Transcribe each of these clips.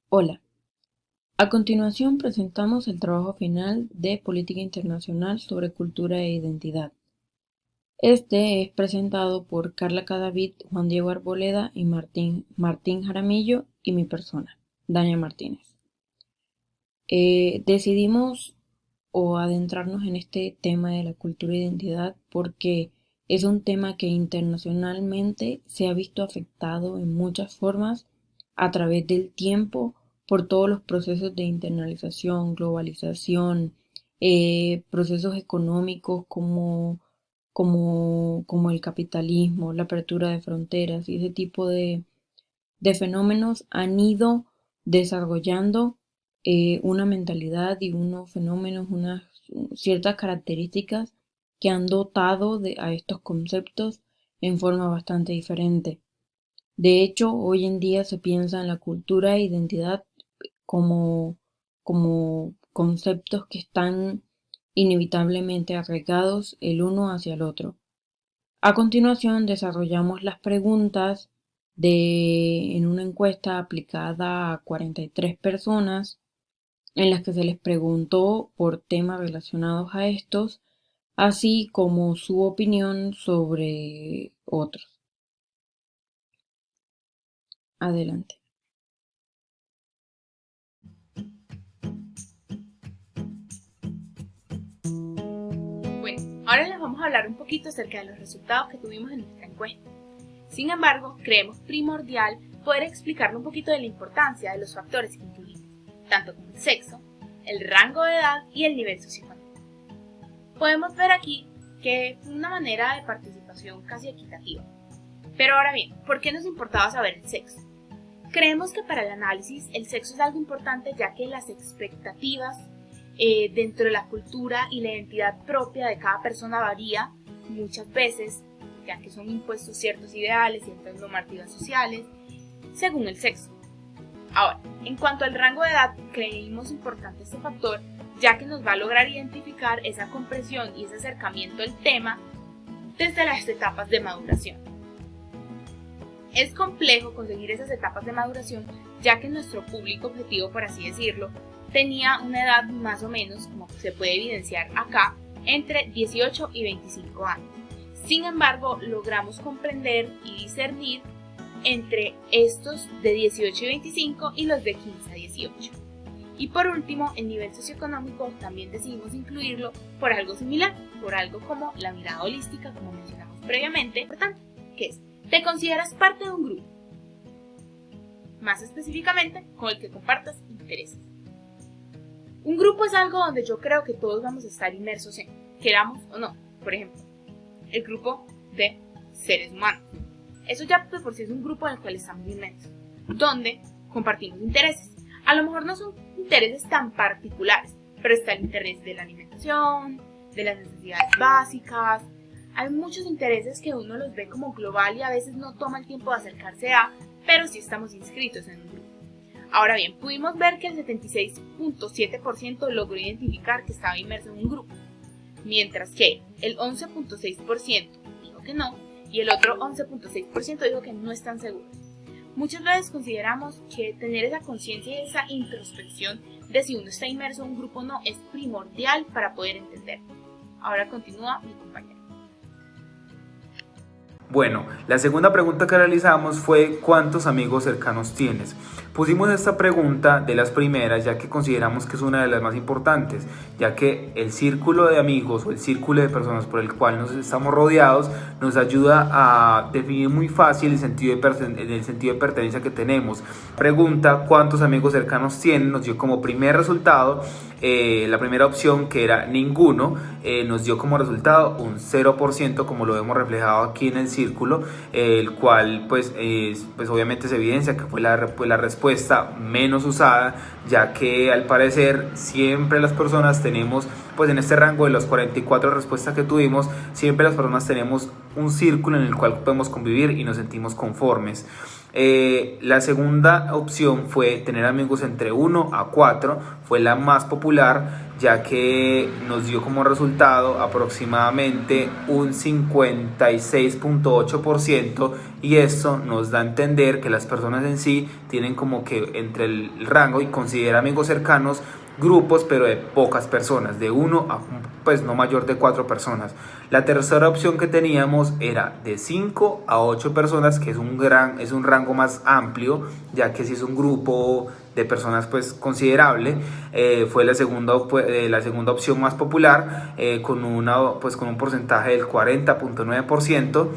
Hola, a continuación presentamos el trabajo final de Política Internacional sobre Cultura e Identidad. Este es presentado por Carla Cadavid, Juan Diego Arboleda y Martín Jaramillo y mi persona, Dania Martínez. Decidimos adentrarnos en este tema de la cultura e identidad porque es un tema que internacionalmente se ha visto afectado en muchas formas a través del tiempo por todos los procesos de internalización, globalización, procesos económicos como el capitalismo, la apertura de fronteras y ese tipo de fenómenos han ido desarrollando una mentalidad y unos fenómenos, unas ciertas características que han dotado a estos conceptos en forma bastante diferente. De hecho, hoy en día se piensa en la cultura e identidad como, como conceptos que están inevitablemente arraigados el uno hacia el otro. A continuación, desarrollamos las preguntas en una encuesta aplicada a 43 personas en las que se les preguntó por temas relacionados a estos, así como su opinión sobre otros. Adelante. Bueno, ahora les vamos a hablar un poquito acerca de los resultados que tuvimos en nuestra encuesta. Sin embargo, creemos primordial poder explicarle un poquito de la importancia de los factores que incluimos, tanto como el sexo, el rango de edad y el nivel socioeconómico. Podemos ver aquí que fue una manera de participación casi equitativa. Pero ahora bien, ¿por qué nos importaba saber el sexo? Creemos que para el análisis el sexo es algo importante ya que las expectativas dentro de la cultura y la identidad propia de cada persona varía muchas veces, ya que son impuestos ciertos ideales, ciertas normativas sociales, según el sexo. Ahora, en cuanto al rango de edad, creímos importante este factor, ya que nos va a lograr identificar esa comprensión y ese acercamiento al tema desde las etapas de maduración. Es complejo conseguir esas etapas de maduración, ya que nuestro público objetivo, por así decirlo, tenía una edad más o menos, como se puede evidenciar acá, entre 18 y 25 años. Sin embargo, logramos comprender y discernir entre estos de 18 y 25 y los de 15 a 18. Y por último, el nivel socioeconómico también decidimos incluirlo por algo similar, por algo como la mirada holística, como mencionamos previamente, importante, que es, te consideras parte de un grupo, más específicamente con el que compartas intereses. Un grupo es algo donde yo creo que todos vamos a estar inmersos en, queramos o no. Por ejemplo, el grupo de seres humanos. Eso ya por sí es un grupo en el cual estamos inmersos, donde compartimos intereses. A lo mejor no son intereses tan particulares, pero está el interés de la alimentación, de las necesidades básicas. Hay muchos intereses que uno los ve como global y a veces no toma el tiempo de acercarse a, pero sí estamos inscritos en un grupo. Ahora bien, pudimos ver que el 76.7% logró identificar que estaba inmerso en un grupo, mientras que el 11.6% dijo que no y el otro 11.6% dijo que no están seguros. Muchas veces consideramos que tener esa conciencia y esa introspección de si uno está inmerso en un grupo o no es primordial para poder entender. Ahora continúa mi compañero. Bueno, la segunda pregunta que realizamos fue ¿cuántos amigos cercanos tienes? Pusimos esta pregunta de las primeras ya que consideramos que es una de las más importantes, ya que el círculo de amigos o el círculo de personas por el cual nos estamos rodeados nos ayuda a definir muy fácil el sentido de pertenencia que tenemos. Pregunta ¿cuántos amigos cercanos tienen? Nos dio como primer resultado la primera opción, que era ninguno, nos dio como resultado un 0%, como lo vemos reflejado aquí en el círculo, el cual pues obviamente se evidencia que fue la respuesta menos usada, ya que al parecer siempre las personas tenemos, pues en este rango de las 44 respuestas que tuvimos, siempre las personas tenemos un círculo en el cual podemos convivir y nos sentimos conformes. La segunda opción fue tener amigos entre 1 a 4, fue la más popular, ya que nos dio como resultado aproximadamente un 56.8%, y esto nos da a entender que las personas en sí tienen como que entre el rango y considera amigos cercanos grupos pero de pocas personas, de 1 a pues no mayor de 4 personas. La tercera opción que teníamos era de 5 a 8 personas, que es un rango más amplio, ya que si es un grupo de personas pues considerable. Fue la segunda opción más popular, con un porcentaje del 40.9%.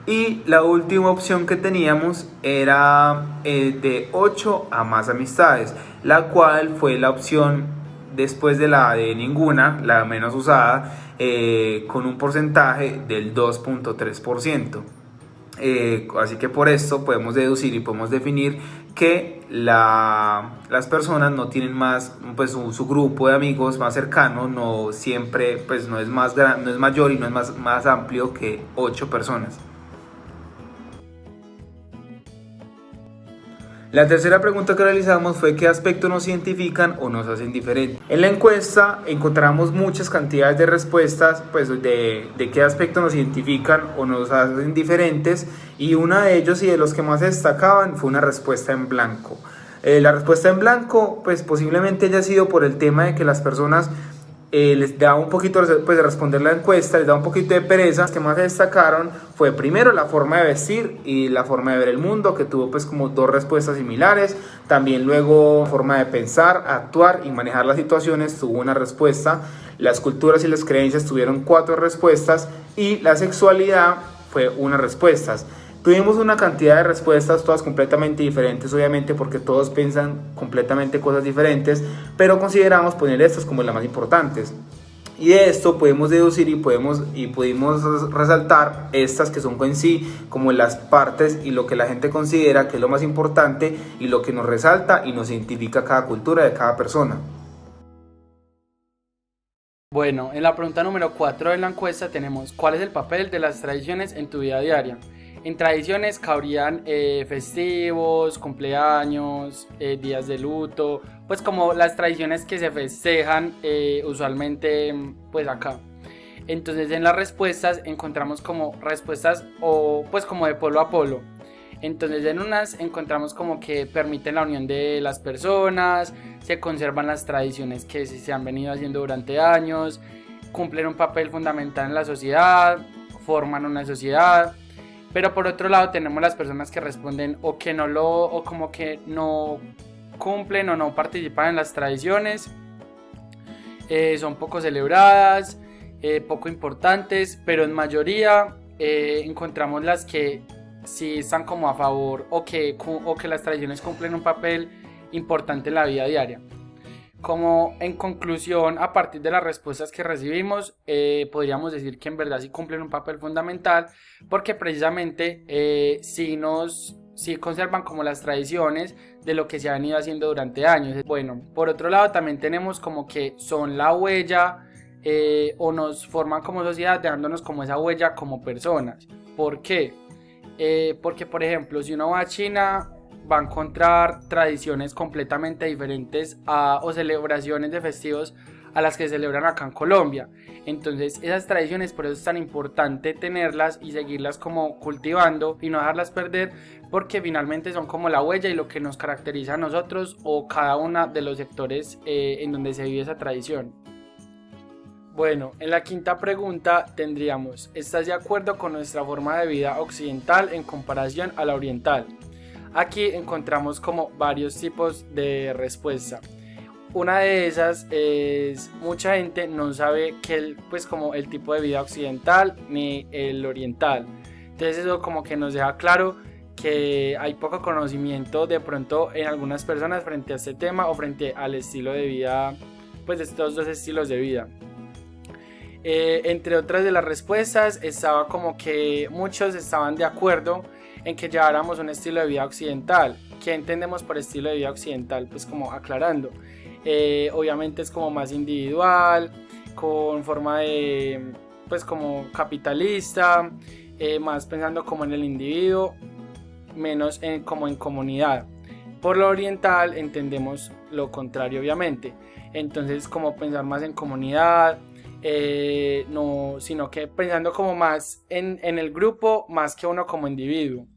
Y la última opción que teníamos era de 8 a más amistades, la cual fue la opción después de la de ninguna, la menos usada, con un porcentaje del 2.3%. Así que por esto podemos deducir y podemos definir que las personas no tienen más, pues su grupo de amigos más cercano no siempre, pues no es mayor y no es más amplio que 8 personas. La tercera pregunta que realizamos fue: ¿qué aspectos nos identifican o nos hacen diferentes? En la encuesta encontramos muchas cantidades de respuestas, pues de qué aspectos nos identifican o nos hacen diferentes, y uno de ellos y de los que más se destacaban fue una respuesta en blanco. La respuesta en blanco pues posiblemente haya sido por el tema de que las personas les da un poquito pues, de responder la encuesta, les da un poquito de pereza. Las que más se destacaron fue primero la forma de vestir y la forma de ver el mundo, que tuvo pues como 2 respuestas similares. También luego forma de pensar, actuar y manejar las situaciones tuvo una respuesta. Las culturas y las creencias tuvieron 4 respuestas, y la sexualidad fue una respuesta. Tuvimos una cantidad de respuestas, todas completamente diferentes, obviamente, porque todos piensan completamente cosas diferentes, pero consideramos poner estas como las más importantes. Y de esto podemos deducir y pudimos resaltar estas que son en sí como las partes y lo que la gente considera que es lo más importante y lo que nos resalta y nos identifica cada cultura de cada persona. Bueno, en la pregunta número 4 de la encuesta tenemos: ¿cuál es el papel de las tradiciones en tu vida diaria? En tradiciones cabrían festivos, cumpleaños, días de luto, pues como las tradiciones que se festejan usualmente pues acá. Entonces en las respuestas encontramos como respuestas o pues como de polo a polo. Entonces en unas encontramos como que permiten la unión de las personas, se conservan las tradiciones que se han venido haciendo durante años, cumplen un papel fundamental en la sociedad, forman una sociedad. Pero por otro lado tenemos las personas que responden o como que no cumplen o no participan en las tradiciones, son poco celebradas, poco importantes, pero en mayoría encontramos las que sí están como a favor o que las tradiciones cumplen un papel importante en la vida diaria. Como en conclusión, a partir de las respuestas que recibimos, podríamos decir que en verdad sí cumplen un papel fundamental, porque precisamente sí conservan como las tradiciones de lo que se ha venido haciendo durante años. Bueno, por otro lado también tenemos como que son la huella o nos forman como sociedad, dejándonos como esa huella como personas. ¿Por qué? Porque por ejemplo, si uno va a China, va a encontrar tradiciones completamente diferentes o celebraciones de festivos a las que se celebran acá en Colombia. Entonces esas tradiciones, por eso es tan importante tenerlas y seguirlas como cultivando y no dejarlas perder, porque finalmente son como la huella y lo que nos caracteriza a nosotros o cada uno de los sectores en donde se vive esa tradición. Bueno, en la quinta pregunta tendríamos: ¿estás de acuerdo con nuestra forma de vida occidental en comparación a la oriental? Aquí encontramos como varios tipos de respuesta. Una de esas es: mucha gente no sabe pues como el tipo de vida occidental ni el oriental. Entonces eso como que nos deja claro que hay poco conocimiento de pronto en algunas personas frente a este tema o frente al estilo de vida, pues de estos 2 estilos de vida. Entre otras de las respuestas estaba como que muchos estaban de acuerdo en que lleváramos un estilo de vida occidental. ¿Qué entendemos por estilo de vida occidental? Pues como aclarando, obviamente es como más individual, con forma de pues como capitalista, más pensando como en el individuo, menos como en comunidad. Por lo oriental entendemos lo contrario, obviamente. entonces como pensar más en comunidad, no, sino que pensando como más en el grupo más que uno como individuo.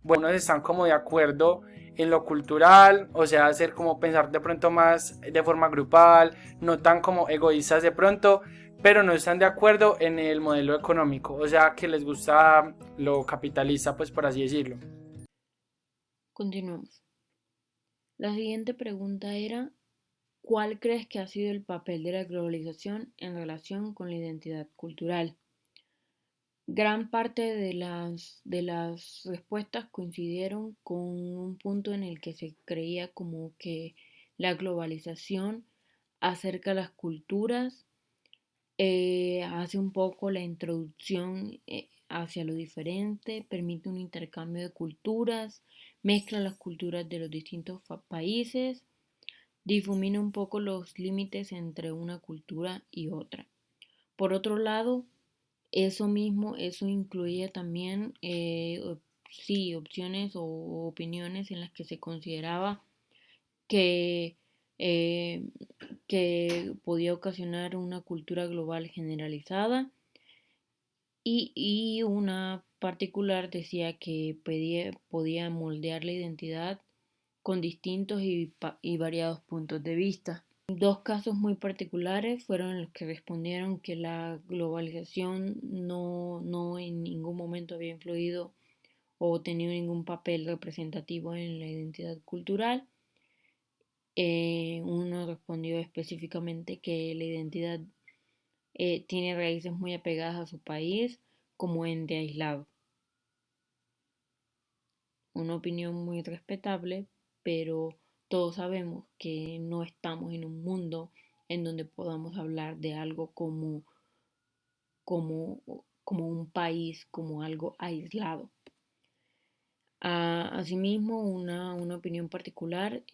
Bueno, están como de acuerdo en lo cultural, o sea, hacer como pensar de pronto más de forma grupal, no tan como egoístas de pronto, pero no están de acuerdo en el modelo económico, o sea, que les gusta lo capitalista, pues por así decirlo. Continuamos. La siguiente pregunta era, ¿cuál crees que ha sido el papel de la globalización en relación con la identidad cultural? Gran parte de las respuestas coincidieron con un punto en el que se creía como que la globalización acerca las culturas, hace un poco la introducción hacia lo diferente, permite un intercambio de culturas, mezcla las culturas de los distintos países, difumina un poco los límites entre una cultura y otra. Por otro lado, eso incluía también, sí, opciones o opiniones en las que se consideraba que, eh, que podía ocasionar una cultura global generalizada y una particular decía que podía moldear la identidad con distintos y variados puntos de vista. Dos casos muy particulares fueron los que respondieron que la globalización no en ningún momento había influido o tenido ningún papel representativo en la identidad cultural. Uno respondió específicamente que la identidad tiene raíces muy apegadas a su país como ente aislado. Una opinión muy respetable, pero todos sabemos que no estamos en un mundo en donde podamos hablar de algo como, como un país, como algo aislado. Asimismo, una opinión particular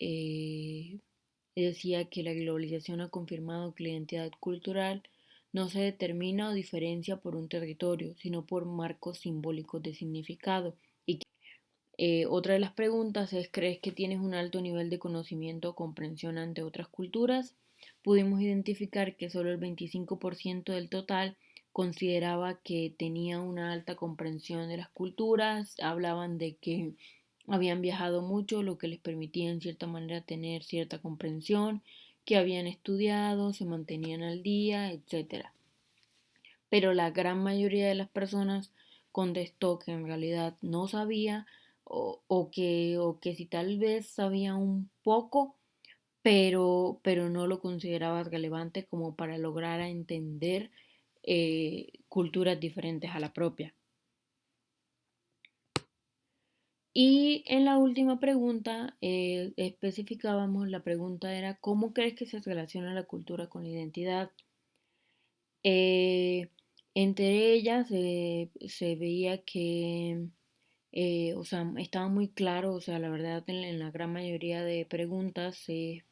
decía que la globalización ha confirmado que la identidad cultural no se determina o diferencia por un territorio, sino por marcos simbólicos de significado. Otra de las preguntas es, ¿crees que tienes un alto nivel de conocimiento o comprensión ante otras culturas? Pudimos identificar que solo el 25% del total consideraba que tenía una alta comprensión de las culturas, hablaban de que habían viajado mucho, lo que les permitía en cierta manera tener cierta comprensión, que habían estudiado, se mantenían al día, etc. Pero la gran mayoría de las personas contestó que en realidad no sabía o que si tal vez sabía un poco, pero no lo consideraba relevante como para lograr entender culturas diferentes a la propia. Y en la última pregunta especificábamos, la pregunta era, ¿cómo crees que se relaciona la cultura con la identidad? Eh, Entre ellas se veía que, o sea, estaba muy claro, o sea, la verdad en la gran mayoría de preguntas, de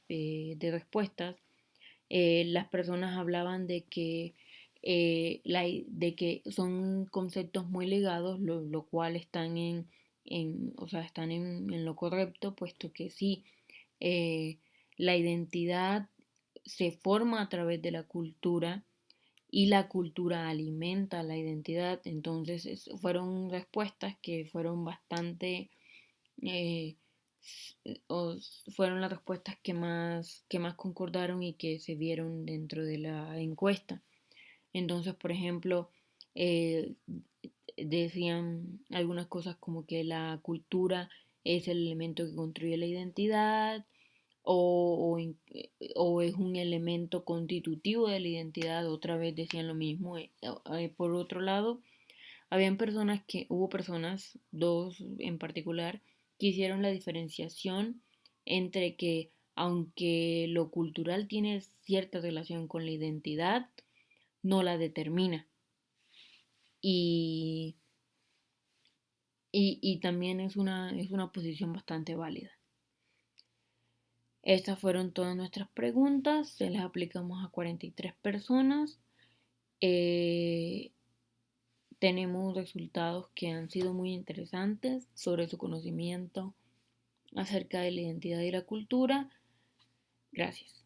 respuestas, las personas hablaban de que son conceptos muy ligados, lo cual están o sea, están en lo correcto, puesto que sí, eh, la identidad se forma a través de la cultura y la cultura alimenta la identidad. Entonces fueron respuestas que fueron bastante, eh, fueron las respuestas que más concordaron y que se vieron dentro de la encuesta. Entonces, por ejemplo, eh, decían algunas cosas como que la cultura es el elemento que construye la identidad o es un elemento constitutivo de la identidad. Otra vez decían lo mismo. Por otro lado, hubo personas, dos en particular, que hicieron la diferenciación entre que aunque lo cultural tiene cierta relación con la identidad, no la determina. Y, y también es una posición bastante válida. Estas fueron todas nuestras preguntas, se las aplicamos a 43 personas. Eh, Tenemos resultados que han sido muy interesantes sobre su conocimiento acerca de la identidad y la cultura. Gracias.